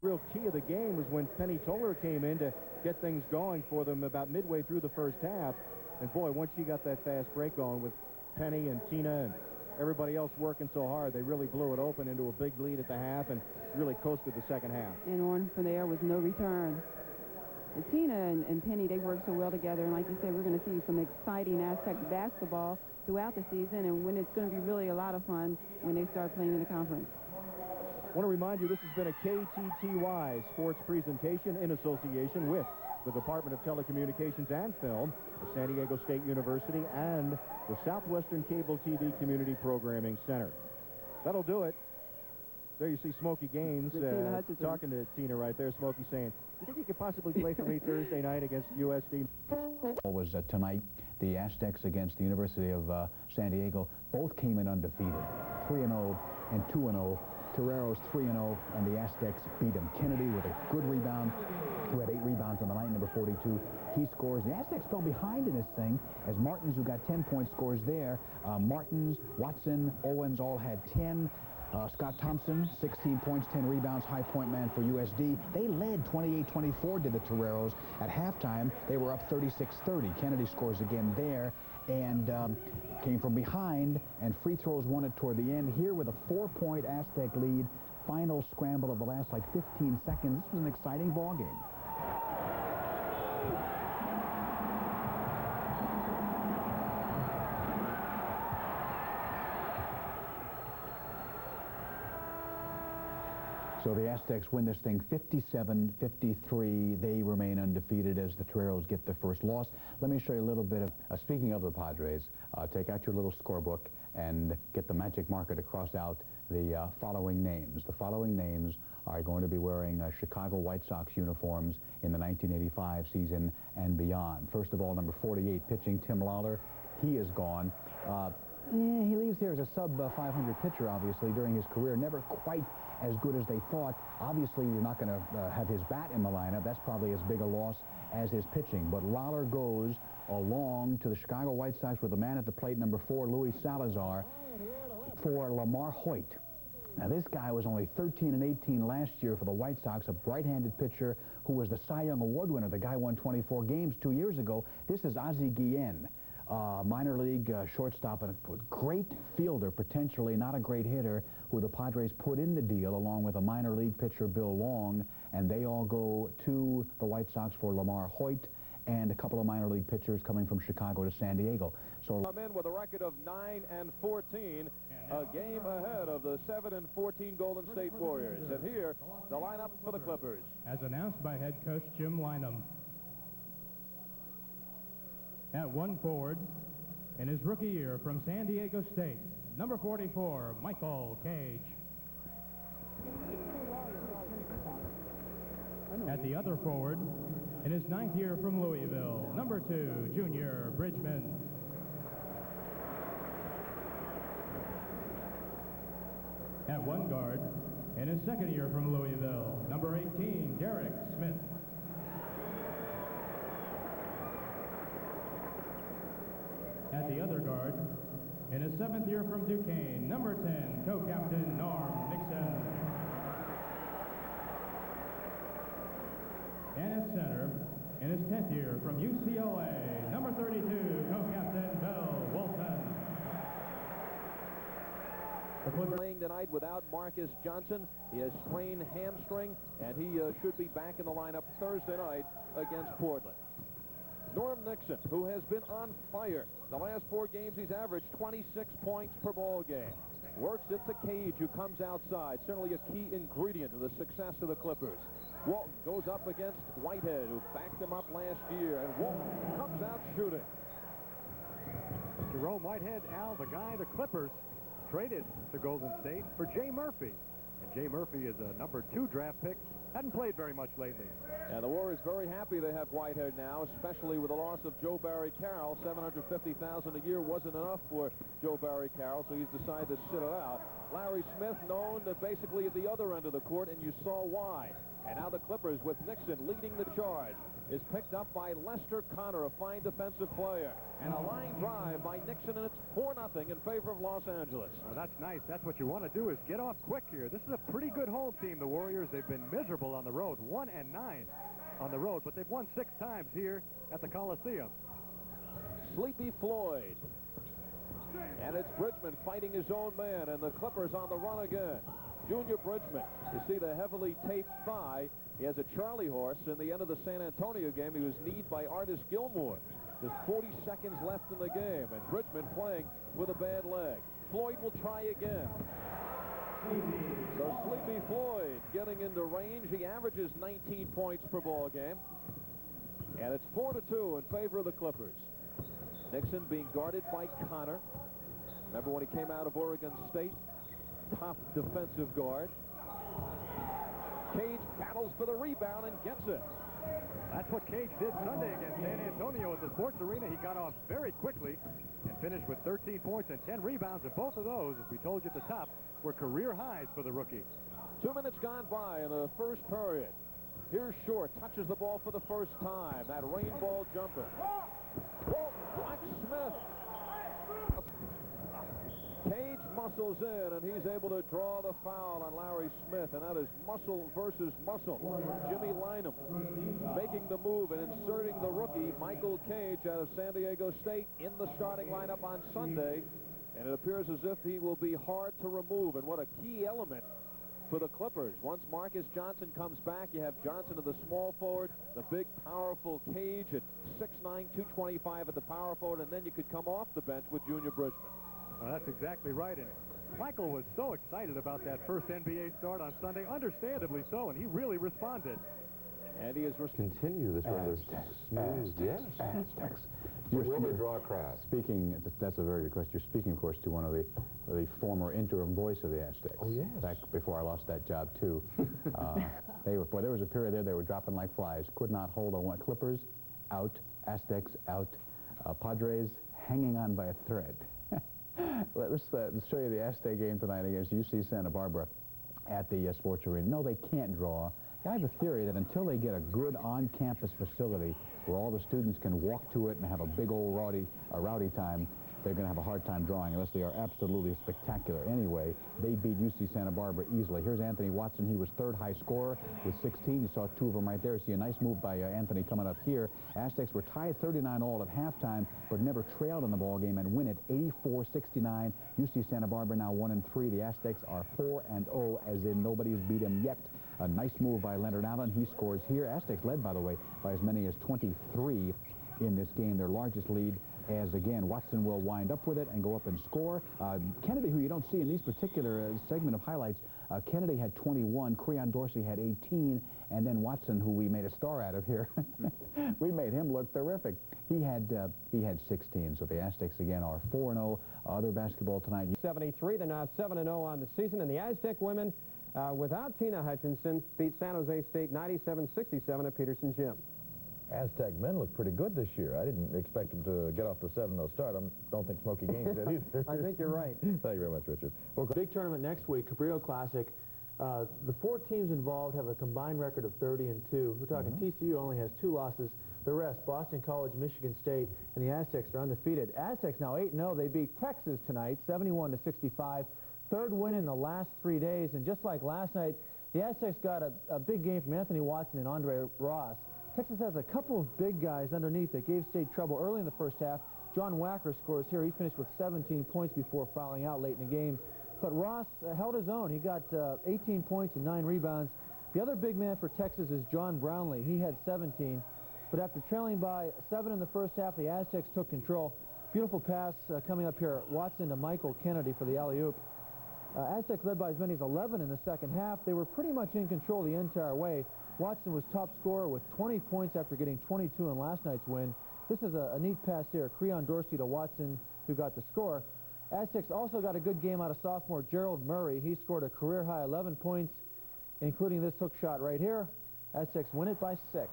Real key of the game was when Penny Toller came in to get things going for them about midway through the first half. And boy, once she got that fast break going with Penny and Tina and everybody else working so hard, they really blew it open into a big lead at the half and really coasted the second half. And on from there was no return. Tina and Penny, they work so well together, and like you said, we're going to see some exciting Aztec basketball throughout the season, and when it's going to be really a lot of fun when they start playing in the conference. I want to remind you this has been a KTTY sports presentation in association with the Department of Telecommunications and Film, the San Diego State University, and the Southwestern Cable TV Community Programming Center. That'll do it. There you see Smokey Gaines talking to Tina right there. Smokey saying, "You think you could possibly play for me Thursday night against USD?" Was tonight the Aztecs against the University of San Diego. Both came in undefeated, 3-0 and 2-0. Toreros 3-0, and the Aztecs beat him. Kennedy with a good rebound, who had 8 rebounds on the night, number 42. He scores. The Aztecs fell behind in this thing as Martins, who got 10-point scores there. Martins, Watson, Owens all had 10. Scott Thompson, 16 points, 10 rebounds, high point man for USD. They led 28-24 to the Toreros. At halftime, they were up 36-30. Kennedy scores again there and came from behind, and free throws won it toward the end. Here with a 4-point Aztec lead, final scramble of the last, 15 seconds. This was an exciting ball game. So the Aztecs win this thing 57-53. They remain undefeated as the Toreros get their first loss. Let me show you a little bit of, speaking of the Padres, take out your little scorebook and get the magic marker to cross out the following names. The following names are going to be wearing Chicago White Sox uniforms in the 1985 season and beyond. First of all, number 48, pitching, Tim Lawler. He is gone. He leaves here as a sub-500 pitcher, obviously, during his career. Never quite as good as they thought. Obviously, you're not going to have his bat in the lineup. That's probably as big a loss as his pitching. But Lawler goes along to the Chicago White Sox with a man at the plate, number 4, Luis Salazar, for Lamar Hoyt. Now, this guy was only 13 and 18 last year for the White Sox, a right-handed pitcher who was the Cy Young Award winner. The guy won 24 games 2 years ago. This is Ozzie Guillen. Minor league shortstop and a great fielder, potentially not a great hitter, who the Padres put in the deal along with a minor league pitcher, Bill Long, and they all go to the White Sox for Lamar Hoyt and a couple of minor league pitchers coming from Chicago to San Diego. So come in with a record of 9-14, a game ahead of the 7-14 Golden State Warriors. And here, the lineup for the Clippers. As announced by head coach Jim Lynam. At 1 forward, in his rookie year from San Diego State, number 44, Michael Cage. At the other forward, in his 9th year from Louisville, number 2, Junior Bridgman. At 1 guard, in his 2nd year from Louisville, number 18, Derek Smith. At the other guard, in his 7th year from Duquesne, number 10, co-captain Norm Nixon. And at center, in his 10th year from UCLA, number 32, co-captain Bill Walton. The Clippers playing tonight without Marcus Johnson. He has sprained hamstring, and he should be back in the lineup Thursday night against Portland. Norm Nixon, who has been on fire. The last 4 games, he's averaged 26 points per ball game. Works it to Cage, who comes outside. Certainly a key ingredient to the success of the Clippers. Walton goes up against Whitehead, who backed him up last year, and Walton comes out shooting. Jerome Whitehead, Al, the guy the Clippers traded to Golden State for Jay Murphy. And Jay Murphy is a number 2 draft pick. Hadn't played very much lately. And the Warriors very happy they have Whitehead now, especially with the loss of Joe Barry Carroll. $750,000 a year wasn't enough for Joe Barry Carroll, so he's decided to sit it out. Larry Smith known to basically at the other end of the court, and you saw why. And now the Clippers, with Nixon leading the charge, is picked up by Lester Connor, a fine defensive player. And a line drive by Nixon, and it's 4-0 in favor of Los Angeles. Well, that's nice. That's what you want to do, is get off quick here. This is a pretty good home team, the Warriors. They've been miserable on the road, 1-9 on the road, but they've won 6 times here at the Coliseum. Sleepy Floyd. And it's Bridgman fighting his own man, and the Clippers on the run again. Junior Bridgman. You see the heavily taped thigh. He has a Charlie horse in the end of the San Antonio game. He was kneed by Artis Gilmore. There's 40 seconds left in the game, and Bridgman playing with a bad leg. Floyd will try again. So Sleepy Floyd getting into range. He averages 19 points per ball game. And it's 4-2 in favor of the Clippers. Nixon being guarded by Connor. Remember when he came out of Oregon State? Top defensive guard. Cage battles for the rebound and gets it. That's what Cage did Sunday against San Antonio at the Sports Arena. He got off very quickly and finished with 13 points and 10 rebounds. And both of those, as we told you at the top, were career highs for the rookie. 2 minutes gone by in the first period. Here's Short, touches the ball for the first time. That rain ball jumper. Black Smith. Cage muscles in, and he's able to draw the foul on Larry Smith, and that is muscle versus muscle. Jimmy Lynam making the move and inserting the rookie, Michael Cage, out of San Diego State, in the starting lineup on Sunday, and it appears as if he will be hard to remove, and what a key element for the Clippers. Once Marcus Johnson comes back, you have Johnson at the small forward, the big, powerful Cage at 6'9", 225 at the power forward, and then you could come off the bench with Junior Bridgman. Well, that's exactly right. And Michael was so excited about that first NBA start on Sunday, understandably so, and he really responded. And he is continue this rather smooth. Yes. Aztecs. Will they draw a crowd? Speaking, that's a very good question. You're speaking, of course, to one of the former interim voice of the Aztecs. Oh, yes. Back before I lost that job, too. There was a period there they were dropping like flies. Could not hold on. Clippers out, Aztecs out, Padres hanging on by a thread. Let's show you the Aztec game tonight against UC Santa Barbara at the Sports Arena. No, they can't draw. I have a theory that until they get a good on-campus facility where all the students can walk to it and have a big old rowdy time, they're going to have a hard time drawing unless they are absolutely spectacular. Anyway, they beat UC Santa Barbara easily. Here's Anthony Watson. He was third high scorer with 16. You saw 2 of them right there. See a nice move by Anthony coming up here. Aztecs were tied 39 all at halftime, but never trailed in the ball game and win it 84-69. UC Santa Barbara now 1-3. The Aztecs are 4-0, as in nobody's beat them yet. A nice move by Leonard Allen. He scores here. Aztecs led, by the way, by as many as 23 in this game, their largest lead, as again Watson will wind up with it and go up and score. Kennedy, who you don't see in these particular segment of highlights, Kennedy had 21, Creon Dorsey had 18, and then Watson, who we made a star out of here, we made him look terrific. He had 16. So the Aztecs again are 4-0. Other basketball tonight. 73. They're now 7-0 on the season, and the Aztec women, without Tina Hutchinson, beat San Jose State 97-67 at Peterson Gym. Aztec men look pretty good this year. I didn't expect them to get off to a 7-0 start. I don't think Smokey Gaines did either. I think you're right. Thank you very much, Richard. Well, big tournament next week, Cabrillo Classic. The 4 teams involved have a combined record of 30-2. We're talking TCU only has 2 losses. The rest, Boston College, Michigan State, and the Aztecs are undefeated. Aztecs now 8-0. They beat Texas tonight, 71-65. Third win in the last 3 days. And just like last night, the Aztecs got a big game from Anthony Watson and Andre Ross. Texas has a couple of big guys underneath that gave State trouble early in the first half. John Wacker scores here. He finished with 17 points before fouling out late in the game. But Ross held his own. He got 18 points and 9 rebounds. The other big man for Texas is John Brownlee. He had 17. But after trailing by 7 in the first half, the Aztecs took control. Beautiful pass coming up here. Watson to Michael Kennedy for the alley-oop. Aztecs led by as many as 11 in the second half. They were pretty much in control the entire way. Watson was top scorer with 20 points after getting 22 in last night's win. This is a neat pass here. Creon Dorsey to Watson, who got the score. Aztecs also got a good game out of sophomore Gerald Murray. He scored a career-high 11 points, including this hook shot right here. Aztecs win it by 6.